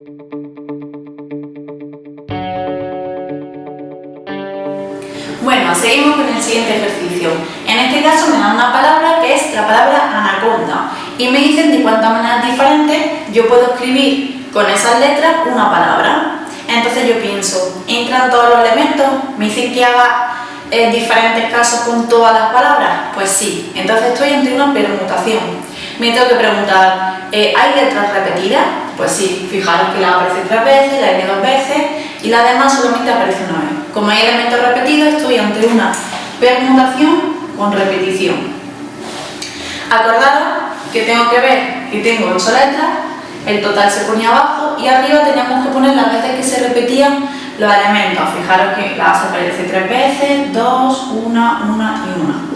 Bueno, seguimos con el siguiente ejercicio. En este caso me dan una palabra que es la palabra anaconda y me dicen de cuántas maneras diferentes yo puedo escribir con esas letras una palabra. Entonces yo pienso, ¿entran todos los elementos? ¿Me dicen que haga diferentes casos con todas las palabras? Pues sí, entonces estoy ante una permutación. Me tengo que preguntar, ¿hay letras repetidas? Pues sí, fijaros que la aparece 3 veces, la N 2 veces y la demás solamente aparece una vez. Como hay elementos repetidos, estoy ante una permutación con repetición. Acordaros que tengo que ver que tengo 8 letras, el total se ponía abajo y arriba teníamos que poner las veces que se repetían los elementos. Fijaros que la base aparece 3 veces, 2, 1, 1 y 1.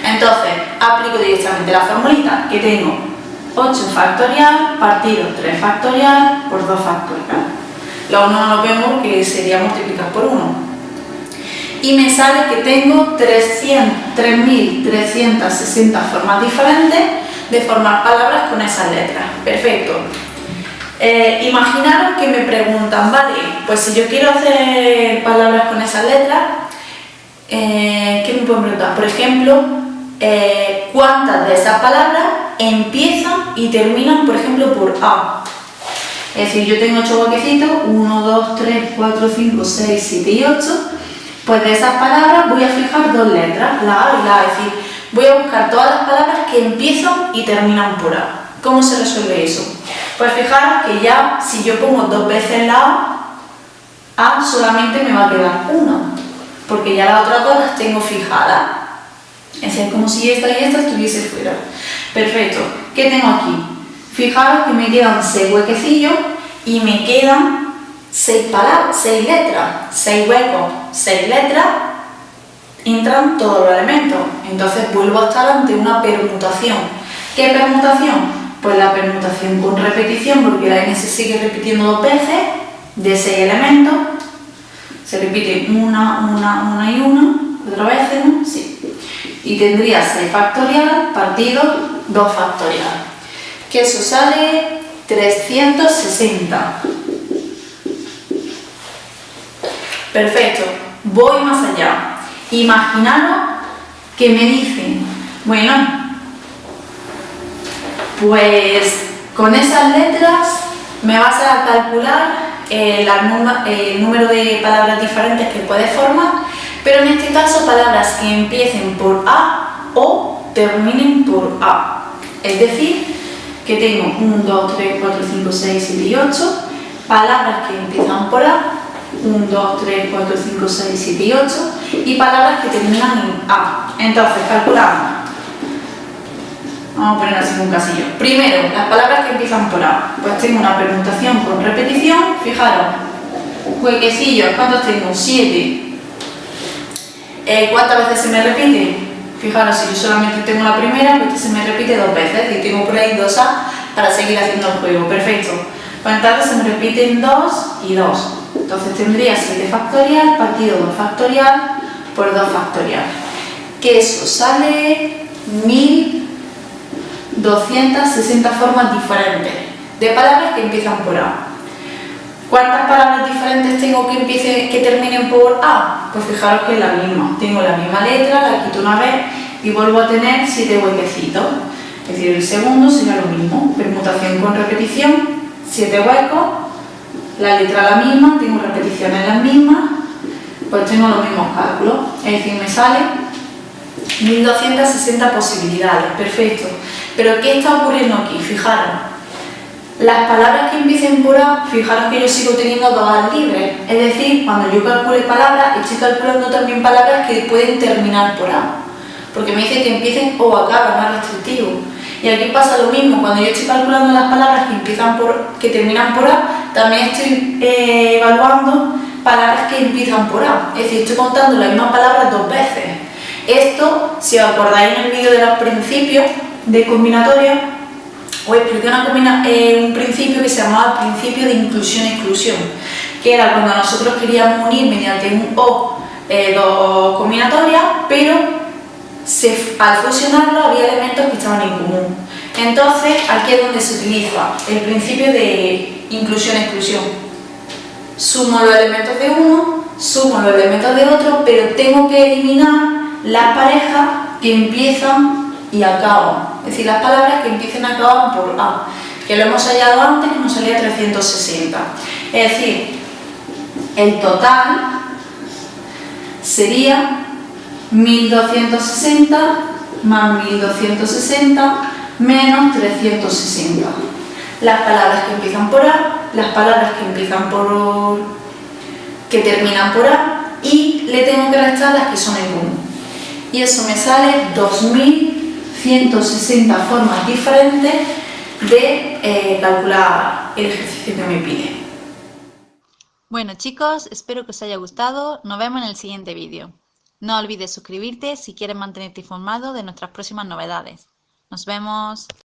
Entonces, aplico directamente la formulita que tengo 8 factorial partido 3 factorial por 2 factorial. La 1 no lo vemos porque sería multiplicar por 1. Y me sale que tengo 3.360 formas diferentes de formar palabras con esas letras. Perfecto. Imaginaros que me preguntan, vale, pues si yo quiero hacer palabras con esas letras, ¿qué me pueden preguntar? Por ejemplo, ¿cuántas de esas palabras empiezan y terminan, por ejemplo, por A? Es decir, yo tengo 8 huequecitos, 1, 2, 3, 4, 5, 6, 7 y 8. Pues de esas palabras voy a fijar 2 letras, la A y la A. Es decir, voy a buscar todas las palabras que empiezan y terminan por A. ¿Cómo se resuelve eso? Pues fijaros que ya si yo pongo 2 veces la A solamente me va a quedar una, porque ya las otras 2 las tengo fijadas. Es decir, como si esta y esta estuviese fuera. Perfecto. ¿Qué tengo aquí? Fijaros que me quedan 6 huequecillos y me quedan 6 palabras, 6 letras, 6 huecos, 6 letras, entran todos los elementos. Entonces vuelvo a estar ante una permutación. ¿Qué permutación? Pues la permutación con repetición, porque la N se sigue repitiendo 2 veces, de 6 elementos, se repite una y una, 4 veces, ¿no? Sí. Y tendría 6 factorial partido 2 factorial. Que eso sale 360. Perfecto, voy más allá. Imaginaros que me dicen, bueno, pues con esas letras me vas a calcular el número de palabras diferentes que puedes formar, pero en este caso palabras que empiecen por A o terminen por A. Es decir, que tengo 1, 2, 3, 4, 5, 6, 7 y 8 palabras que empiezan por A, 1, 2, 3, 4, 5, 6, 7 y 8 y palabras que terminan en A. Entonces, calculamos. Vamos a poner así un casillo. Primero, las palabras que empiezan por A. Pues tengo una permutación con repetición. Fijaros, huequecillos, ¿cuántos tengo? 7. ¿Cuántas veces se me repite? Fijaros, si yo solamente tengo la primera, pues se me repite 2 veces y tengo por ahí 2A para seguir haciendo el juego. Perfecto. Pues entonces se me repiten 2 y 2. Entonces tendría 7 factorial partido 2 factorial por 2 factorial. Que eso sale 1.260 formas diferentes de palabras que empiezan por A. ¿Cuántas palabras diferentes tengo que terminen por A? Pues fijaros que es la misma. Tengo la misma letra, la quito una vez y vuelvo a tener 7 huequecitos. Es decir, el segundo será lo mismo. Permutación con repetición, 7 huecos, la letra la misma, tengo repeticiones las mismas, pues tengo los mismos cálculos. Es decir, me sale 1.260 posibilidades. Perfecto. Pero ¿qué está ocurriendo aquí? Fijaros. Las palabras que empiecen por A, fijaros que yo sigo teniendo todas libres. Es decir, cuando yo calcule palabras, estoy calculando también palabras que pueden terminar por A. Porque me dice que empiecen o acaban, más restrictivo. Y aquí pasa lo mismo, cuando yo estoy calculando las palabras que terminan por A, también estoy evaluando palabras que empiezan por A. Es decir, estoy contando la misma palabra 2 veces. Esto, si os acordáis en el vídeo de los principios de combinatoria, os expliqué un principio que se llamaba principio de inclusión-exclusión, que era cuando nosotros queríamos unir mediante un O 2 combinatorias, pero al fusionarlo había elementos que estaban en común. Entonces, aquí es donde se utiliza el principio de inclusión-exclusión. Sumo los elementos de uno, sumo los elementos de otro, pero tengo que eliminar las parejas que empiezan y acaban. Es decir, las palabras que empiezan y acaban por A, que lo hemos hallado antes, que nos salía 360. Es decir, el total sería 1260 más 1260 menos 360. Las palabras que empiezan por A, las palabras que empiezan por... que terminan por A, y le tengo que restar las que son en 1. Y eso me sale 2160 formas diferentes de calcular el ejercicio que me pide. Bueno chicos, espero que os haya gustado. Nos vemos en el siguiente vídeo. No olvides suscribirte si quieres mantenerte informado de nuestras próximas novedades. Nos vemos.